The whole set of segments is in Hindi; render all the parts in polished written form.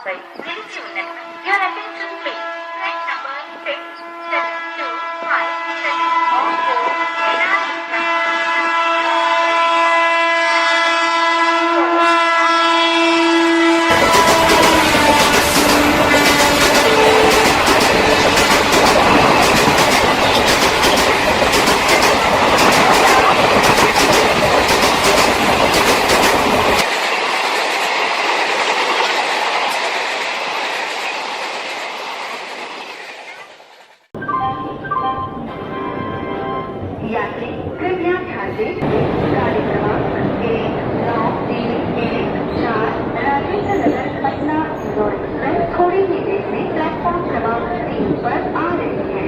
Mumbai. Ladies and gentlemen, your attention please. Train number 6725 on board यात्री कृपया ध्यान दें, गाड़ी क्रमांक 19314 राजेंद्र नगर पटना इंदौर एक्सप्रेस थोड़ी ही देर में प्लेटफॉर्म क्रमांक 3 पर आ रही है।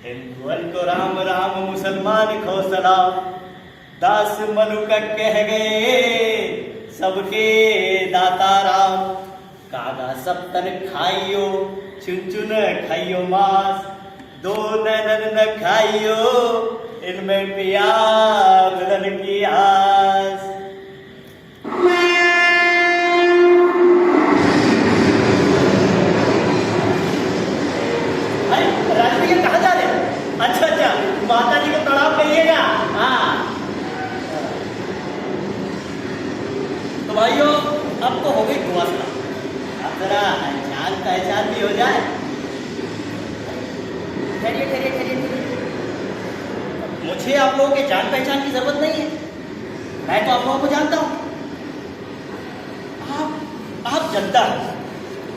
हिंदुअन को राम राम मुसलमान को सलाम, दास मनु का कह गए सबके दाता राम। कागा सब तन खाइयो चुन चुन खाइयो मांस, दो नैनन न खाइयो इनमें पिया दुल्हन की आस। अच्छा अच्छा, माता जी को प्रणाम करिएगा। हाँ तो भाइयों, अब तो हो गई दुआस्ता, अब जरा जान पहचान भी हो जाए। ठहरिए ठहरिए ठहरिए, मुझे आप लोगों के जान पहचान की जरूरत नहीं है, मैं तो आप लोगों को जानता हूँ। आप जनता हैं,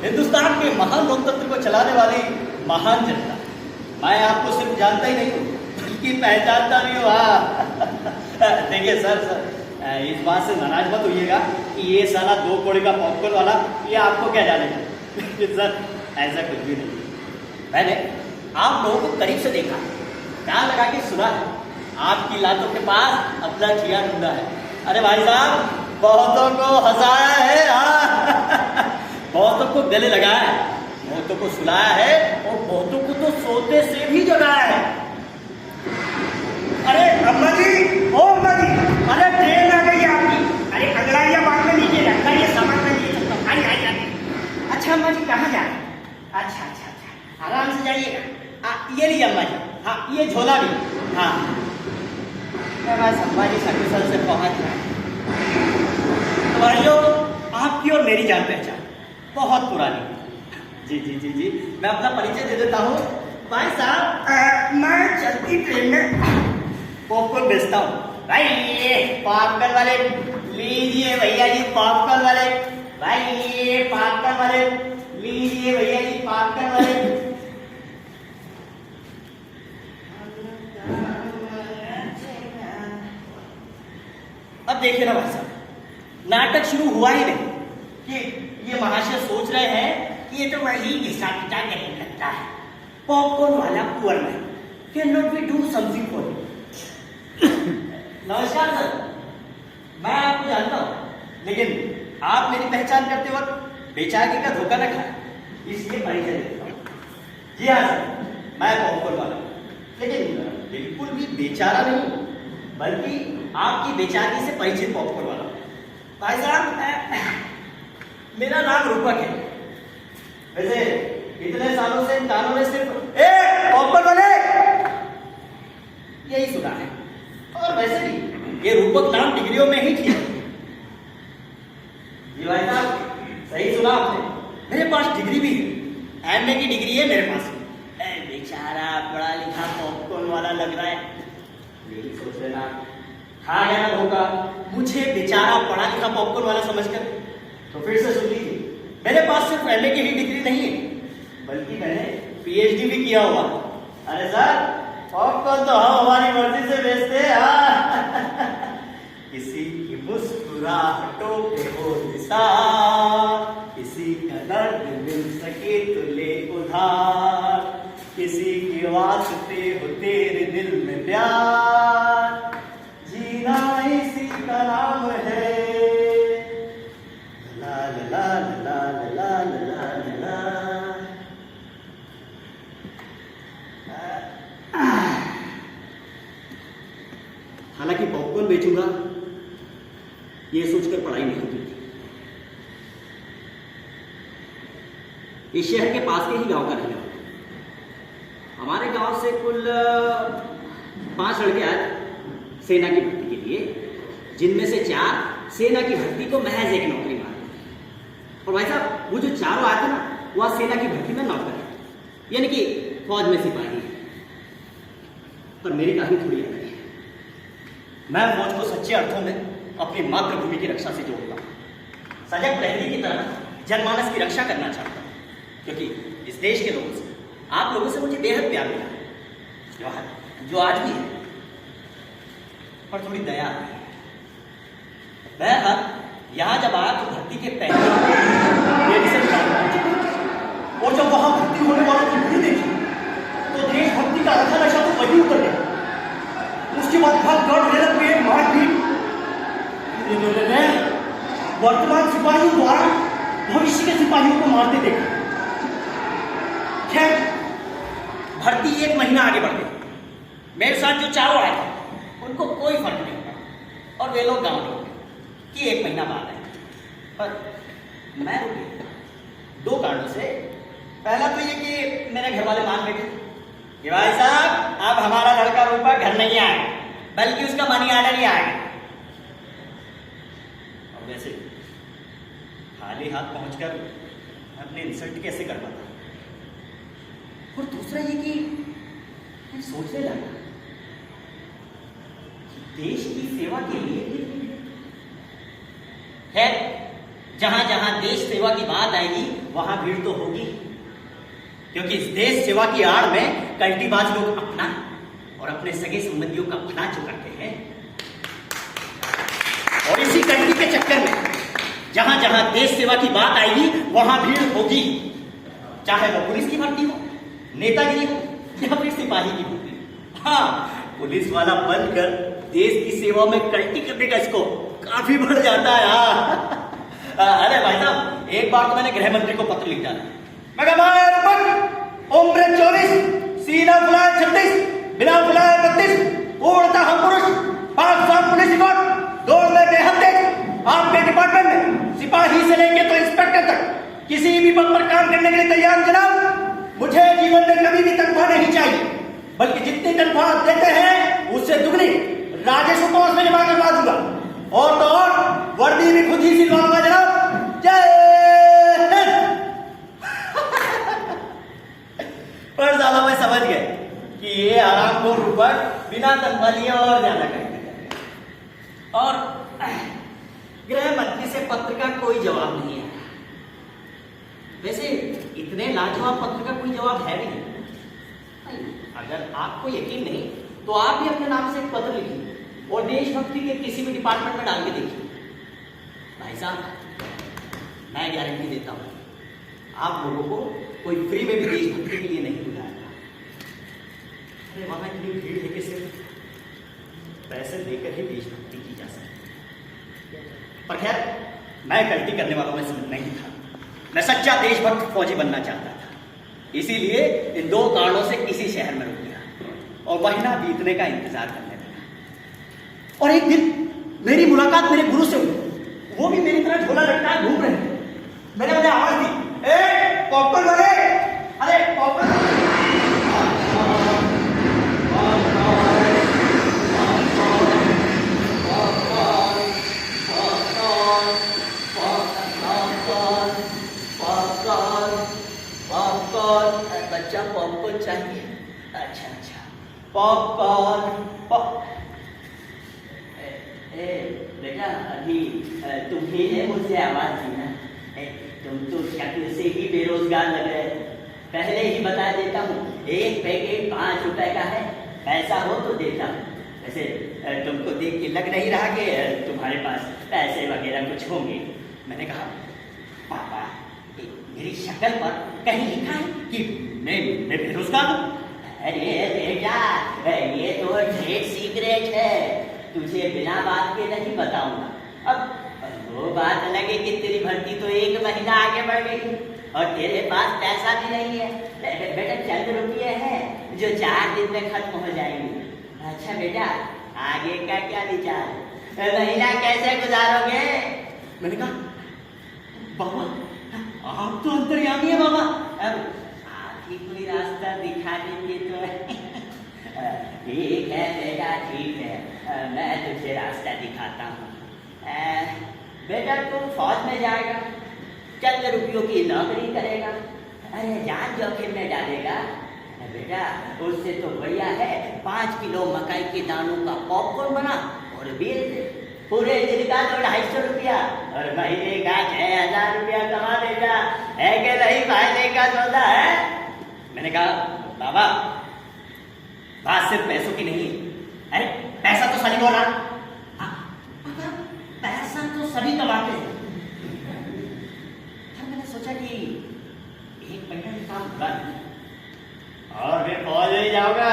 हिंदुस्तान के महान लोकतंत्र को चलाने वाली महान जनता। मैं आपको सिर्फ जानता ही नहीं हूँ बल्कि पहचानता भी हूँ। देखिए सर, इस बात से नाराज मत होइएगा कि ये साला 2 कौड़ी का पॉपकॉर्न वाला ये आपको क्या जानेगा। सर ऐसा कुछ भी नहीं, मैंने आप लोगों को करीब से देखा, कान लगा के सुना है, आपकी लातों के पास अपना जिया ढूंढा है। अरे भाई साहब, बहुतों को हंसाया है, बहुतों को गले लगाया है, बहुतों को सुलाया है और बहुतों को तो सोते से भी जगाया है। अरे अम्मा जी, ओ अम्मा जी, अरे ट्रेन आ गई आपकी। अरे अंगड़ाइया बाग में नीचे रखा, ये सामान में नहीं सकता। आई आई आई। अच्छा अम्मा जी, कहाँ जा रहे हैं? अच्छा अच्छा अच्छा, आराम से जाइएगा। ये लीजिए अम्मा जी, हाँ ये झोला भी। हाँ बस अम्मा जी सकुशल से पहुंच रहे हैं। तो भाइयों, आपकी और मेरी जान पहचान बहुत पुरानी। जी जी जी जी, मैं अपना परिचय दे देता हूँ। भाई साहब, मैं चलती ट्रेन में पॉपकॉर्न बेचता हूँ। भाई ये पॉपकॉर्न वाले लीजिए भैया जी, पॉपकॉर्न वाले। भाई ये पॉपकॉर्न वाले लीजिए भैया जी, पॉपकॉर्न वाले। अब देखिए ना भाई साहब, नाटक शुरू हुआ ही नहीं कि ये महाशय सोच रहे हैं कि ये तो वही घिसा पिटा नहीं लगता है, पॉपकॉर्न वाला poor man can not be do something for you. नमस्कार सर, मैं आपको जानता हूँ, लेकिन आप मेरी पहचान करते वक्त बेचारे का धोखा न खाए, इसलिए परिचय देता हूँ। जी हाँ सर, मैं पॉपकॉर्न वाला हूँ, लेकिन बिल्कुल भी बेचारा नहीं, बल्कि आपकी बेचारी से परिचित पॉपकॉर्न वाला हूँ। भाई साहब, मेरा नाम रूपक है। वैसे इतने सालों से इन कानों ने सिर्फ पॉपकॉर्न वाले यही सुना है, और वैसे भी ये रूपक नाम डिग्रियों में ही ठीक है। जी भाई साहब, सही सुना आपने, मेरे पास डिग्री भी है, एमए की डिग्री है मेरे पास। बेचारा पढ़ा लिखा पॉपकॉर्न वाला लग रहा है, यही सोच लेना खा गया ना धोखा, मुझे बेचारा पढ़ा लिखा पॉपकॉर्न वाला समझकर। तो फिर से सुन लीजिए, मेरे पास सिर्फ एमए की ही डिग्री नहीं है, बल्कि मैंने पीएचडी भी किया हुआ। अरे सर, पॉपकॉर्न तो हम हमारी मर्जी से बेचते हैं। किसी की मुस्कुराहटों पे हो निसार, प्यार जीना इसी का नाम है। ला ला ला ला ला ला ला। हालांकि पॉपकॉर्न बेचूंगा ये सोचकर पढ़ाई नहीं होती थी। इस शहर के पास के ही गांव का रहने वाला। हमारे गांव से कुल 5 लड़के आए सेना की भर्ती के लिए, जिनमें से 4 सेना की भर्ती को महज एक नौकरी मार दी। और भाई साहब वो जो 4 आए थे ना, वह सेना की भर्ती में नौकर है, यानी कि फौज में सिपाही है। पर मेरी कहानी थोड़ी अलग है। मैं फौज को सच्चे अर्थों में अपनी मातृभूमि की रक्षा से जोड़ता हूँ। सजग प्रहरी की तरह जनमानस की रक्षा करना चाहता हूँ, क्योंकि इस देश के लोगों से, आप लोगों से मुझे बेहद प्यार मिला है, जो आज भी है, पर थोड़ी दया आती है। बहरहाल यहाँ जब आया तो भर्ती के पहले मेरी से और जब वहां भर्ती होने वालों की भीड़ देखी तो देशभक्ति का आधा नशा तो वही उतर गया। उसके बाद भाग रेलत में मारपीट, वर्तमान सिपाहियों द्वारा भविष्य के सिपाहियों को मारते देखा। खैर भर्ती 1 महीना आगे बढ़ गई। मेरे साथ जो 4 आए थे उनको कोई फर्क नहीं पड़ा और वे लोग गांव लौट गए कि 1 महीना बाद आए। पर मैं रुक गया 2 कारणों से। पहला तो ये कि मेरे घर वाले मान बैठे कि भाई साहब अब हमारा लड़का रूपा घर नहीं आएगा, बल्कि उसका मनी ऑर्डर ही आएगा। और वैसे खाली हाथ पहुंचकर अपने इंसल्ट कैसे कर पाता। और दूसरा ये कि मैं सोचने लगा देश की सेवा के लिए है, जहां जहां देश सेवा की बात आएगी वहां भीड़ तो होगी, क्योंकि इस देश सेवा की आड़ में कल्टीबाज लोग अपना और अपने सगे संबंधियों का भला जो करते हैं। और इसी कल्टी के चक्कर में जहां जहां देश सेवा की बात आएगी वहां भीड़ होगी, चाहे वो पुलिस की भर्ती हो, नेतागिरी हो या फिर सिपाही की भर्ती। हाँ, पुलिस वाला बनकर देश की सेवा में कल्टी करने का स्कोप काफी बढ़ जाता है। अरे भाई साहब एक बार तो मैंने गृह मंत्री को पत्र लिख डाला। मैं उम्र 24, सीना फुलाए 36, बिना फुलाए 32, उड़ता हम पुरुष, 5 साल पुलिस रिकॉर्ड, दौड़ में बेहद तेज। आपके डिपार्टमेंट में सिपाही से लेकर तो इंस्पेक्टर तक किसी भी पद पर काम करने के लिए तैयार जनाब। मुझे जीवन में कभी भी तनख्वाह नहीं चाहिए, बल्कि जितनी तनख्वाह आप देते हैं उससे दुगनी राजस्व कोष में जमा करवा दूंगा। और तो और वर्दी भी खुद ही सिलवाऊंगा जनाब। जय हिंद। पर साला मैं समझ गए कि ये आरामखोर ऊपर बिना तनख्वाह लिए और ज्यादा करेंगे। और गृह मंत्री से पत्र का कोई जवाब नहीं है। वैसे इतने लाजवाब पत्र का कोई जवाब है भी नहीं। अगर आपको यकीन नहीं तो आप भी अपने नाम से एक पत्र लिखिए और देशभक्ति के किसी भी डिपार्टमेंट में डाल के देखिए। भाई साहब मैं गारंटी देता हूं आप लोगों को कोई फ्री में भी देशभक्ति के लिए नहीं बुलाएगा। अरे वहां इतनी भीड़ है कि सिर्फ पैसे देकर ही देशभक्ति की जा सकती। पर खैर मैं गलती करने वालों में से नहीं था। मैं सच्चा देशभक्त फौजी बनना चाहता था, इसीलिए इन 2 कारणों से किसी शहर में रुक गया और महीना बीतने का इंतजार करने लगा। और एक दिन मेरी मुलाकात मेरे गुरु से हुई। वो भी मेरी तरह झोला लटकाए घूम रहे थे। मैंने उन्हें आवाज दी, ए पॉपकॉर्न वाले, अरे पॉपकॉर्न। बच्चा पॉपकॉर्न चाहिए? अच्छा अच्छा पॉपकॉर्न। बेटा अभी तुम्हें मुझसे आवाज दी ना, तुम तो शक्ल से ही बेरोजगार लग रहे हो। पहले ही बता देता हूँ, एक पैकेट 5 रुपए का है, पैसा हो तो देता हूँ। वैसे तुमको देख के लग नहीं रहा कि तुम्हारे पास पैसे वगैरह कुछ होंगे। मैंने कहा पापा मेरी शक्ल पर कहीं लिखा है कि मैं बेरोजगार हूँ? अरे बेटा, ये तो ट्रेड सीक्रेट है, तुझे बिना बात के नहीं बताऊंगा। अब वो बात अलग है कि तेरी भर्ती तो 1 महीना आगे बढ़ गई और तेरे पास पैसा भी नहीं है। बेटा चंद रुपये हैं जो 4 दिन में खत्म हो जाएंगे। अच्छा बेटा, आगे का क्या विचार? महीना कैसे गुजारोगे? मैंने कहा बाबा आप तो अंतर्यामी है बाबा। अब आप ही कोई रास्ता दिखा देंगे तो ठीक है बेटा, ठीक है, मैं तुझे रास्ता दिखाता हूँ। बेटा तुम फौज में जाएगा, चंद रुपयों की नौकरी करेगा, अरे जान जोखिम में डालेगा। बेटा उससे तो बढ़िया है 5 किलो मकई के दानों का पॉपकॉर्न बना और बेच दे, पूरे दिन का तो 250 रुपया और महीने का 6000 रुपया कमा देगा। है कि नहीं फायदे का सौदा है? मैंने कहा बाबा बात सिर्फ पैसों की नहीं है। अरे पैसा तो सभी को ना, पैसा तो सभी कमाते हैं। मैंने सोचा कि 1 महीना का काम पूरा और फिर फौज में जाऊंगा।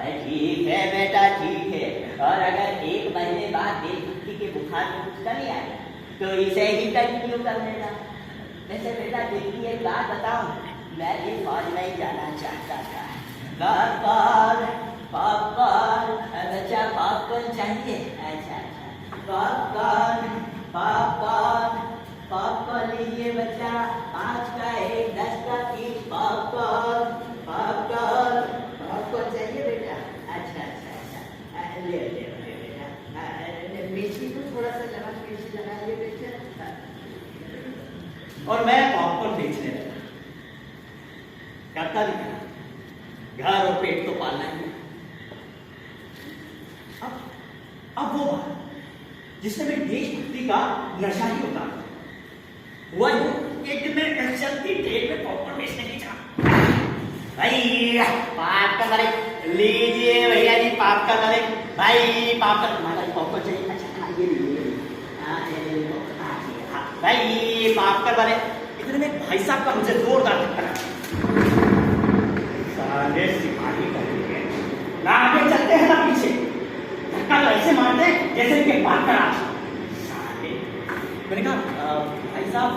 ठीक है बेटा, ठीक है, और अगर 1 महीने बाद देशभक्ति के बुखार में कुछ कमी आए तो इसे ही कंटिन्यू कर लेना। वैसे बेटा देखिए एक बात बताऊं, मैं भी फौज में जाना चाहता था। पॉपकॉर्न पॉपकॉर्न, बच्चा पॉपकॉर्न चाहिए? अच्छा अच्छा, पॉपकॉर्न पॉपकॉर्न पॉपकॉर्न लीजिए बच्चा, 5 का 1, 10 का 30 पॉपकॉर्न पॉपकॉर्न पॉपकॉर्न चाहिए बेटा? अच्छा अच्छा अच्छा, ले ले बेटा, मिर्ची को थोड़ा सा नमक मिर्ची लगा लिए बेटा। और मैं पॉपकॉर्न बेचने लगा, करता भी था, घर और पेट तो पालना ही है। अब वो बात जिससे मेरी देशभक्ति का नशा ही होता हुआ एक दिन मैं चलती ट्रेन में पॉपकॉर्न बेचने की था। भैया पाप का मारे लीजिए भैया जी, पाप का मारे भाई, पाप का तुम्हारा पॉपकॉर्न चाहिए? अच्छा ये लीजिए, भाई माफ कर वाले। इतने में भाई साहब का मुझे जोरदार धक्का लगा। साले सिपाही कहेंगे ना आगे चलते हैं ना पीछे, धक्का तो ऐसे मारते हैं जैसे इनके बात करा। साले मैंने कहा भाई साहब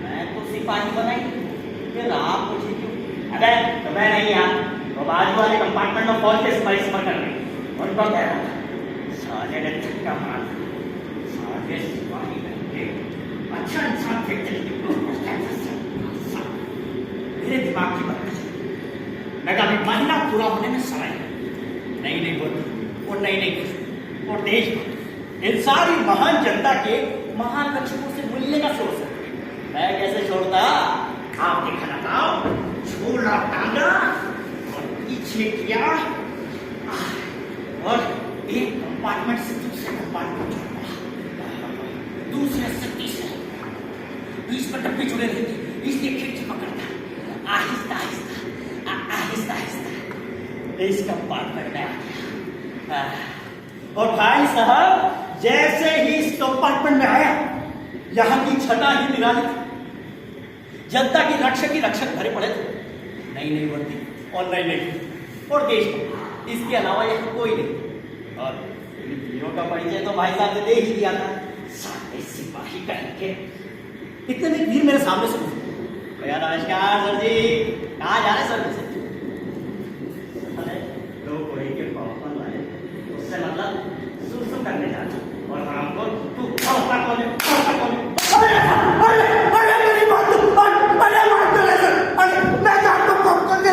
मैं तो सिपाही बना ही, फिर आप मुझे क्यों? अबे तो मैं नहीं यार, वो बाजू वाले कंपार्टमेंट में फौज के सिपाही सफर कर रहे, उनको कह रहा था। साले ने धक्का मारा, साले सिपाही कहेंगे अच्छा इंसान फेंक चलेंगे। मेरे दिमाग की बात मैं कहा महीना पूरा होने में समय नई नई बोली और नई नई खुशी और देश इन सारी महान जनता के महान लक्ष्यों से मिलने का सोच है। मैं कैसे छोड़ता? आप देखा था, झूला टांगा और पीछे किया और एक कंपार्टमेंट से दूसरे कंपार्टमेंट दूसरे से तीसरे, बीच में डब्बे जुड़े रहते, इसलिए खिड़की पकड़ता, आहिस्ता आहिस्ता आहिस्ता आहिस्ता इस कंपार्टमेंट में आ गया। और भाई साहब जैसे ही इस कंपार्टमेंट में आया, यहाँ की छटा ही निराली थी, जनता की रक्षक भरे पड़े थे, नई नई वर्दी और नई नई और देश को, इसके अलावा यहाँ कोई नहीं। और वीरों का परिचय तो भाई साहब ने दे ही दिया था, सारे सिपाही कहेंगे। इतने में वीर मेरे सामने से भैया नमस्कार सर जी, कहाँ जा रहे सर? अरे दो कोई के पॉपकॉर्न लाए, उससे मतलब सुसु करने जा रहे और हमको तू पॉपकॉर्न कौन अरे मेरी बात अरे मार दो सर, अरे मैं आपको पॉपकॉर्न दे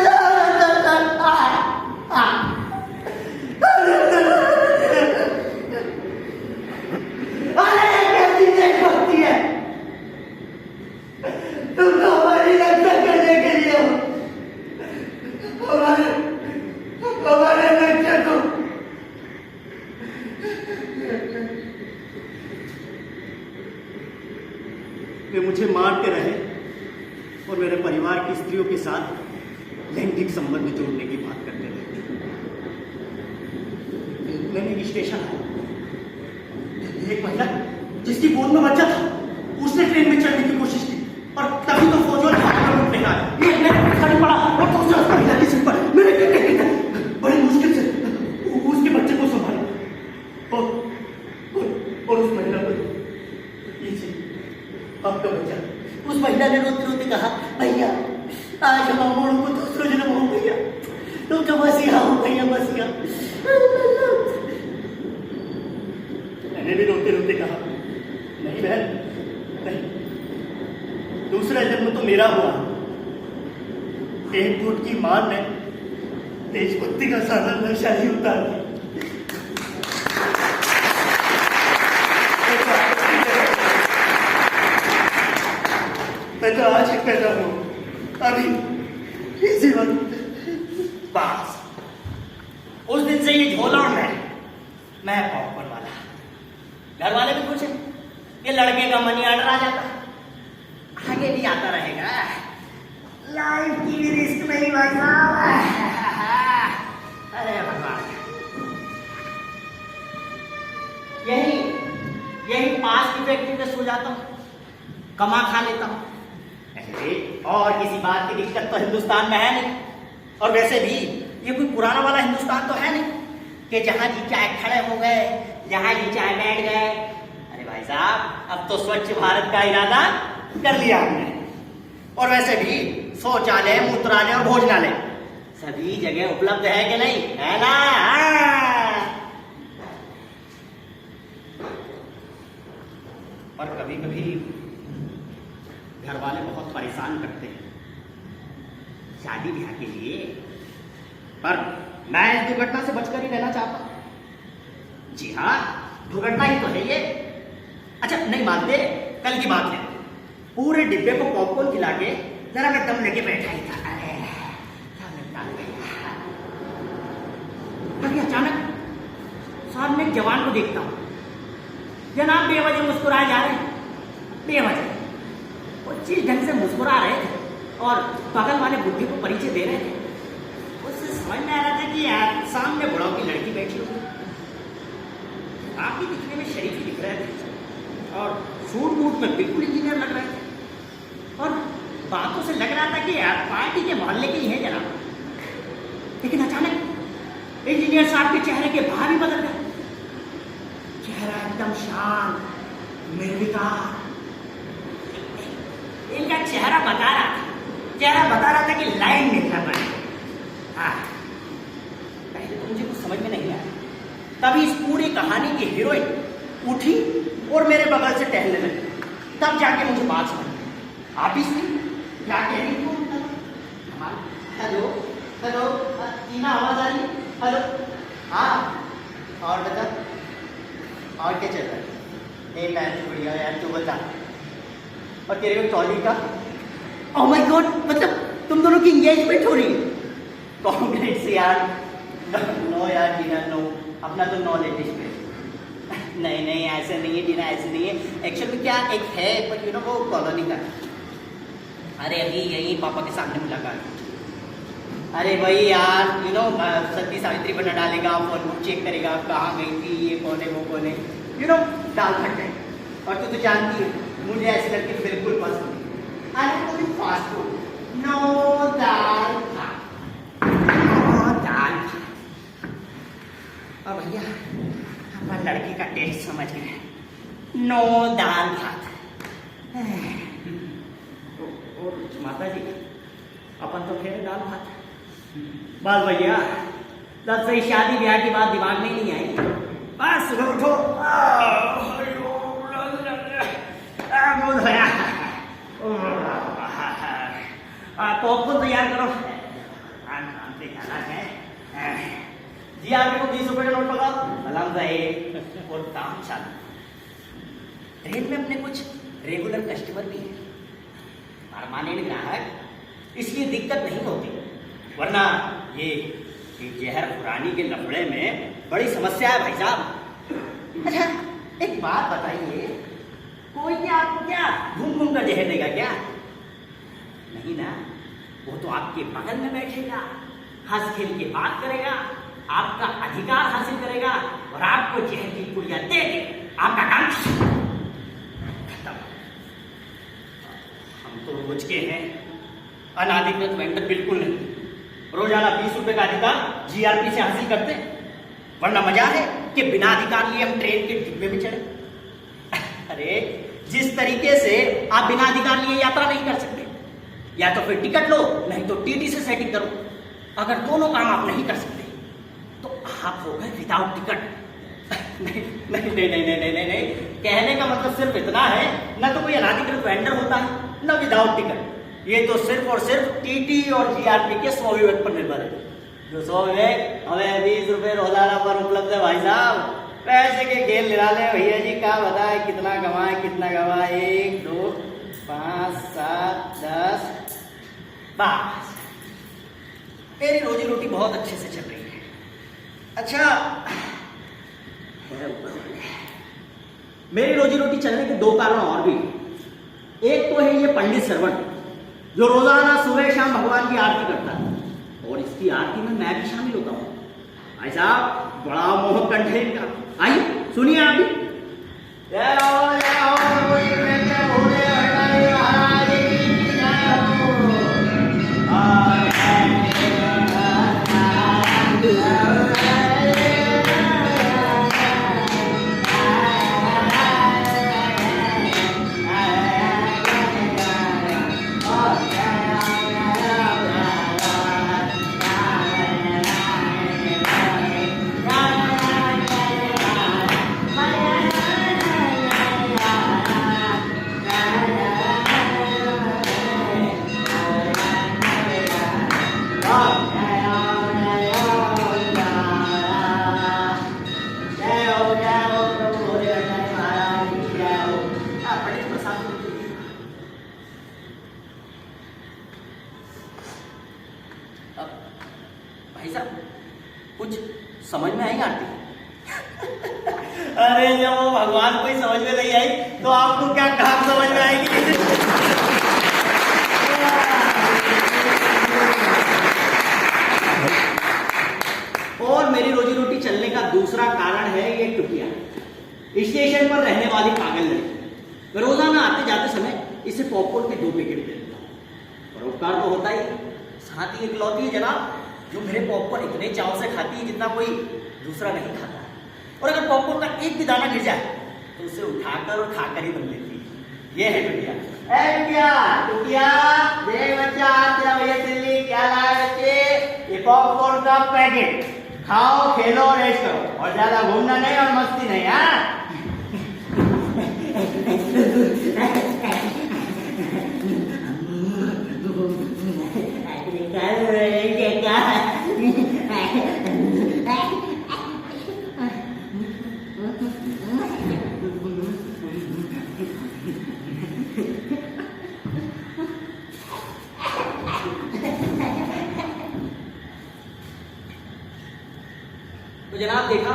वे मुझे मारते रहे और मेरे परिवार की स्त्रियों के साथ लैंगिक संबंध जोड़ने की बात करते रहे। मैंने एक स्टेशन आया, एक महिला जिसकी गोद में बच्चा था, उसने ट्रेन में चढ़ने की कोशिश की और तभी तो फौजियों ने हाथ में लूट लिया। एक ने खड़ी पड़ा और दूसरा उसका महिला की सिर पर मेरे आपका बच्चा। उस महिला ने रोते रोते कहा, भैया आज हम अमोड़ को दूसरा जन्म हो भैया, तुम तो मसीहा हो भैया, मसीहा। मैंने भी रोते रोते कहा, नहीं बहन नहीं, दूसरा जन्म तो मेरा हुआ। एक फुट की मार ने देशभक्ति का साधा नशा ही उतार दिया। मैं तो आज ही पैदा हूँ, अभी इसी वक्त। बस उस दिन से ये झोला और मैं पॉपकॉर्न वाला। घर वाले भी खुश हैं, ये लड़के का मनी ऑर्डर आ जाता, आगे भी आता रहेगा। लाइफ की भी रिस्क नहीं भाई। अरे भगवान, यही पास की फैक्ट्री में सो जाता हूँ, कमा खा लेता हूँ। और किसी बात की दिक्कत तो हिंदुस्तान में है नहीं। और वैसे भी ये कोई पुराना वाला हिंदुस्तान तो है नहीं कि जहां जी चाहे खड़े हो गए, जहां जी चाहे बैठ गए। अरे भाई साहब, अब तो स्वच्छ भारत का इरादा कर लिया हमने। और वैसे भी शौचालय, मूत्रालय और भोजनालय सभी जगह उपलब्ध है कि नहीं, है ना? और कभी कभी घर वाले बहुत परेशान करते हैं शादी ब्याह के लिए, पर मैं इस दुर्घटना से बचकर ही रहना चाहता हूं। जी हाँ, दुर्घटना ही तो है ये। अच्छा नहीं मानते, कल की बात है, पूरे डिब्बे को पॉपकॉर्न खिला के जरा मैं दम लेके बैठा ही था। अरे अचानक सामने एक जवान को देखता हूं, जनाब बेवजह मुस्कुराए जा रहे हैं, बेवजह। वो जिस ढंग से मुस्कुरा रहे थे और बगल वाले बुढ़े को परिचय दे रहे थे, उससे समझ में आ रहा था कि यार सामने बुढ़ाओ की लड़की बैठी हुई। काफी दिखने में शरीफ ही दिख रहे थे और सूट बूट में बिल्कुल इंजीनियर लग रहे थे। और बातों से लग रहा था कि यार पार्टी के मोहल्ले के ही है जनाब। लेकिन अचानक इंजीनियर साहब के चेहरे के भाव ही बदल गए। चेहरा एकदम शांत, निर्विकार। इनका चेहरा बता रहा था कि लाइन निकला पड़ेगा। हाँ, पहले तो मुझे कुछ समझ में नहीं आया। तभी इस पूरी कहानी की हीरोइन उठी और मेरे बगल से टहलने लगी। तब जाके मुझे बात समझ में। आप ही सुनी क्या कह रही हो? हेलो हेलो, टीना आवाज आ रही? हेलो, हाँ, और बता, और क्या चल रहा है? मैं तो बढ़िया यार, तू बता। और तेरे को टॉली का? ओह माय गॉड, मतलब तुम दोनों की एंगेजमेंट हो रही है? कांग्रेट्स यार। नो यार टीना, नो, अपना तो नो लेटेस्ट है। नहीं ऐसे नहीं है टीना, ऐसे नहीं है। एक्चुअली क्या एक है, बट यू नो वो कॉलोनी का। अरे अभी यही पापा के सामने मुलाकात। अरे भाई यार, यू नो सती सावित्री बना डालेगा, फोन बुक चेक करेगा, कहाँ गई थी, ये कौन है, वो कौन है, यू नो दाल भट है। और तू तो जानती है मुझे ऐसे लड़के बिल्कुल पसंद नहीं। अरे तो भी फास्ट फूड, नो दाल भात, नो दाल भात। और भैया अपन लड़की का टेस्ट समझ गए, नो दाल भात। और माता जी अपन तो फिर दाल भात। बस भैया, तब से शादी ब्याह की बात दिमाग में नहीं आई। बस उठो, पॉपकॉर्न तैयार करो। जी आपके को 20 रुपए का नोट पकड़ो, सलाम साहेब। और काम चालू। ट्रेन में अपने कुछ रेगुलर कस्टमर भी हैं, परमानेंट ग्राहक, इसलिए दिक्कत नहीं होती। वरना ये जहर पुरानी के लफड़े में बड़ी समस्या है भाई साहब। अच्छा एक बात बताइए, कोई क्या आपको क्या घूम घूम कर जहर देगा क्या? नहीं ना, वो तो आपके बगल में बैठेगा, हंस खेल के बात करेगा, आपका अधिकार हासिल करेगा और आपको जहर की पुड़िया दे के आपका काम खत्म। हम तो रोज के हैं, अनाधिकृत वेंडर बिल्कुल नहीं। रोजाना 20 रुपए का अधिकार जीआरपी से हासिल करते हैं। वरना मजा है कि बिना अधिकार लिए हम ट्रेन के डिब्बे में चढ़े। अरे जिस तरीके से आप बिना अधिकार लिए यात्रा नहीं कर सकते, या तो फिर टिकट लो, नहीं तो टीटी से सेटिंग करो। अगर दोनों काम आप नहीं कर सकते तो आप हो गए विदाउट टिकट। नहीं नहीं नहीं नहीं नहीं नहीं नहीं, कहने का मतलब सिर्फ इतना है, ना तो कोई अनाधिकृत वेंडर होता है, ना विदाउट टिकट। ये तो सिर्फ और सिर्फ टीटी और जीआरपी के स्वविवेक पर निर्भर है। जो स्वविवेक हमें 20 रुपए रोजाना पर उपलब्ध है भाई साहब। पैसे के खेल निराले भैया जी, क्या बताए कितना कमाए कितना कमाए। 1 2 5 7 10 बस मेरी रोजी रोटी बहुत अच्छे से चल रही है। अच्छा, मेरी रोजी रोटी चलने के 2 कारण और भी। एक तो है ये पंडित श्रवण, जो रोजाना सुबह शाम भगवान की आरती करता है, और इसकी आरती में मैं भी शामिल होता हूँ। भाई साहब बड़ा मोह कंठ है इनका। आइए सुनिए आप भी। जय हो जय हो भोले भंडारी महाराज की जय हो। भाई साहब कुछ समझ में आई आरती? अरे जब वो भगवान को ही समझ में नहीं आई तो आपको क्या काम समझ में आएगी? और मेरी रोजी रोटी चलने का दूसरा कारण है ये टुकिया, स्टेशन पर रहने वाली पागल लड़की। मैं रोजाना आते जाते समय इसे पॉपकॉर्न के 2 पैकेट दे देता हूँ। परोपकार तो होता ही, साथ ही इकलौती है जनाब जो मेरे पॉपकॉर्न इतने चाव से खाती है जितना कोई दूसरा नहीं खाता। और अगर पॉपकॉर्न का एक भी दाना गिर जाए तो उसे उठाकर और खाकर ही बन लेती है। ये है टुकिया। टुकिया टुकिया देख बच्चा, तेरा भैया दिल्ली क्या लाया बच्चे? ये पॉपकॉर्न का पैकेट, खाओ खेलो रेस्ट करो और ज्यादा घूमना नहीं और मस्ती नहीं। हाँ तो जनाब देखा,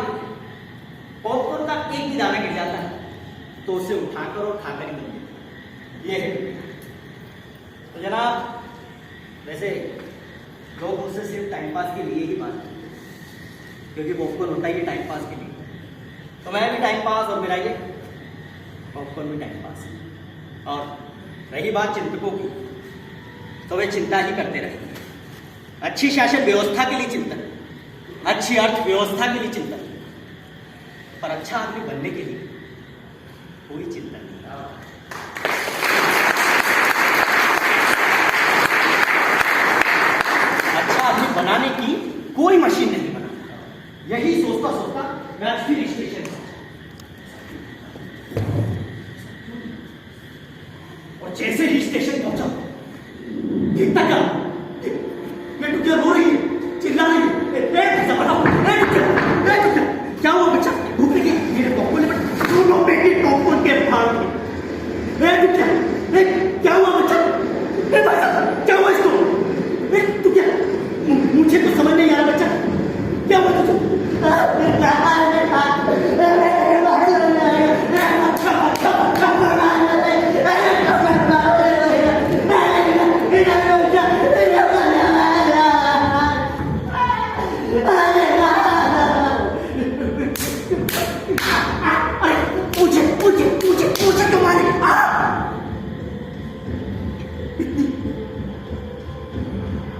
पॉपकॉर्न का एक भी दाना गिर जाता है तो उसे उठाकर और खाकर ही मिल जाता है। ये है। तो जनाब वैसे लोग उससे सिर्फ टाइम पास के लिए ही बात करते हैं, क्योंकि पॉपकॉर्न होता ही टाइम पास के लिए। तो मैं भी टाइम पास और मेरा ये पॉपकॉर्न भी टाइम पास। और रही बात चिंतकों की, तो वे चिंता ही करते रहेंगे। अच्छी शासन व्यवस्था के लिए चिंतन, अच्छी अर्थव्यवस्था के लिए चिंतन, पर अच्छा आदमी बनने के लिए कोई चिंतन नहीं। अच्छा आदमी बनाने की कोई मशीन नहीं बना। यही सोचता सोचता मैं आज फिर स्टेशन और जैसे ही स्टेशन पहुंचा देखता क्या मैं टुकिया रो रही है, चिल्ला रही है। क्या हुआ बच्चा? भूख लगी? मेरे पॉपकॉर्न दोनों पैकेट पॉपकॉर्न के फाड़ दिए। क्या हुआ बच्चा? क्या हुआ इसको? तू क्या? मुझे तो समझ नहीं आ रहा बच्चा, क्या हुआ तुझे?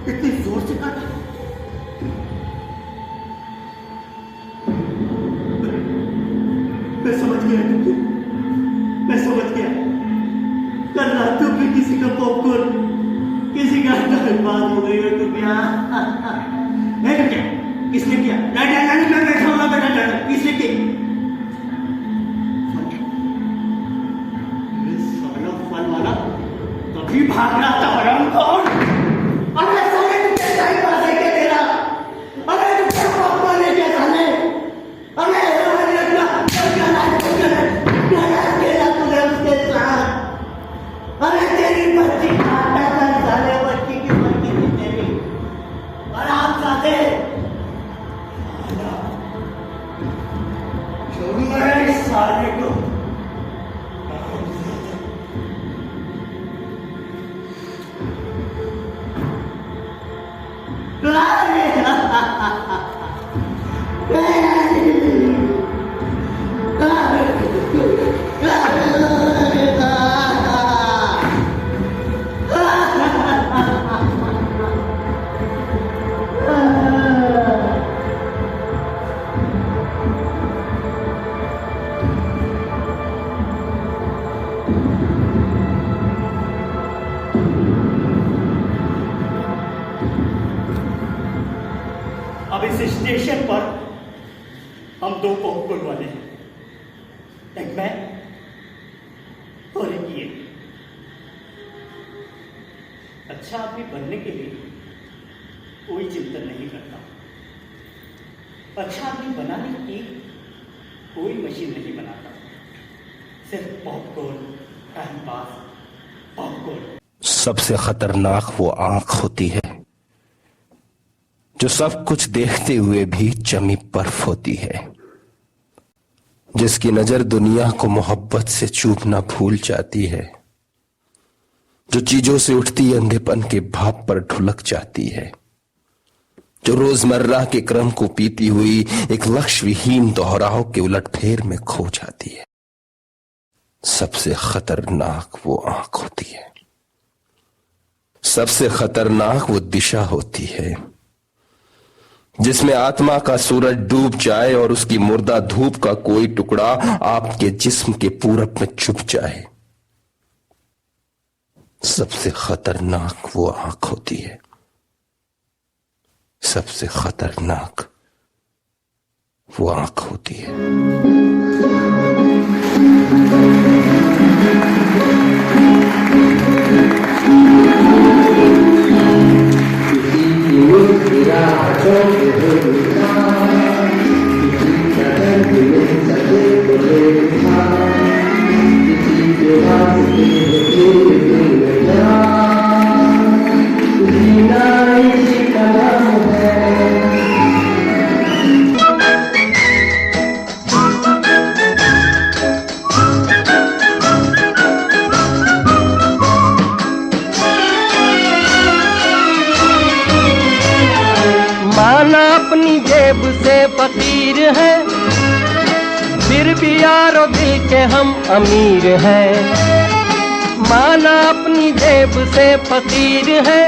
इतनी जोर से काटा। मैं समझ गया, मैं समझ गया। किसी का पॉपकॉर्न, किसी का बात हो गई हो तो क्या? नहीं क्या? किसने किया? मैं बैठा हूँ बेटा, किसने की? फल वाला कभी भाग रहा था हराम कौन? अरे साले तू कैसा ही पास है क्या तेरा? अरे तू क्या पॉपकॉर्न है क्या साले? अरे अरे तेरी बच्ची खाता था साले, बच्ची की बच्ची थी तेरी, और आप खाते छोड़ूंगा इस साले को। अब इस स्टेशन पर हम दो पॉपकॉर्न वाले हैं, एक मैं और एक ये। अच्छा आदमी बनने के लिए कोई चिंतन नहीं करता, अच्छा आदमी बनाने की कोई मशीन नहीं बनाता, सिर्फ पॉपकॉर्न, टाइम पास, पॉपकॉर्न। सबसे खतरनाक वो आंख होती है जो सब कुछ देखते हुए भी जमी बर्फ होती है, जिसकी नजर दुनिया को मोहब्बत से चूमना भूल जाती है, जो चीजों से उठती अंधेपन के भाप पर ढुलक जाती है, जो रोजमर्रा के क्रम को पीती हुई एक लक्ष्य विहीन दोहराव के उलटफेर में खो जाती है। सबसे खतरनाक वो आंख होती है, सबसे खतरनाक वो दिशा होती है जिसमें आत्मा का सूरज डूब जाए और उसकी मुर्दा धूप का कोई टुकड़ा आपके जिस्म के पूरब में छुप जाए। सबसे खतरनाक वो आंख होती है, सबसे खतरनाक वो आंख होती है। माना अपनी जेब से फकीर है, फिर भी यारो दिल के हम अमीर हैं। माना अपनी जेब से फकीर है,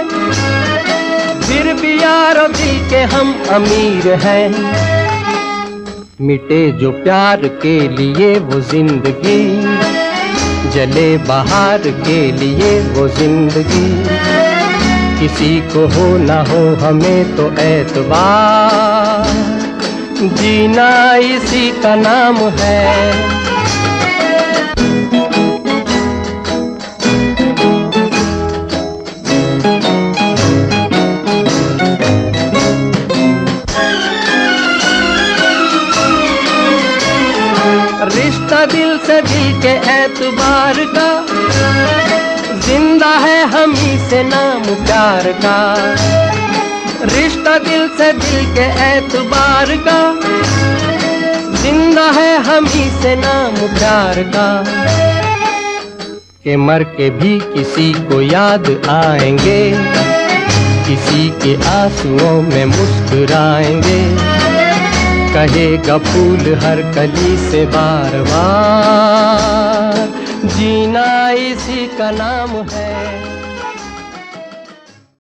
फिर भी यारो दिल के हम अमीर हैं। मिटे जो प्यार के लिए वो जिंदगी, जले बहार के लिए वो जिंदगी। किसी को हो ना हो हमें तो एतबार, जीना इसी का नाम है। रिश्ता दिल से दिल के एतबार का, जिंदा है हम ही से नाम प्यार का। रिश्ता दिल से दिल के एतबार का, जिंदा है हम ही से नाम प्यार का। के मर के भी किसी को याद आएंगे, किसी के आंसुओं में मुस्कुराएंगे। कहेगा फूल हर कली से बार बार, जीना इसी का नाम है।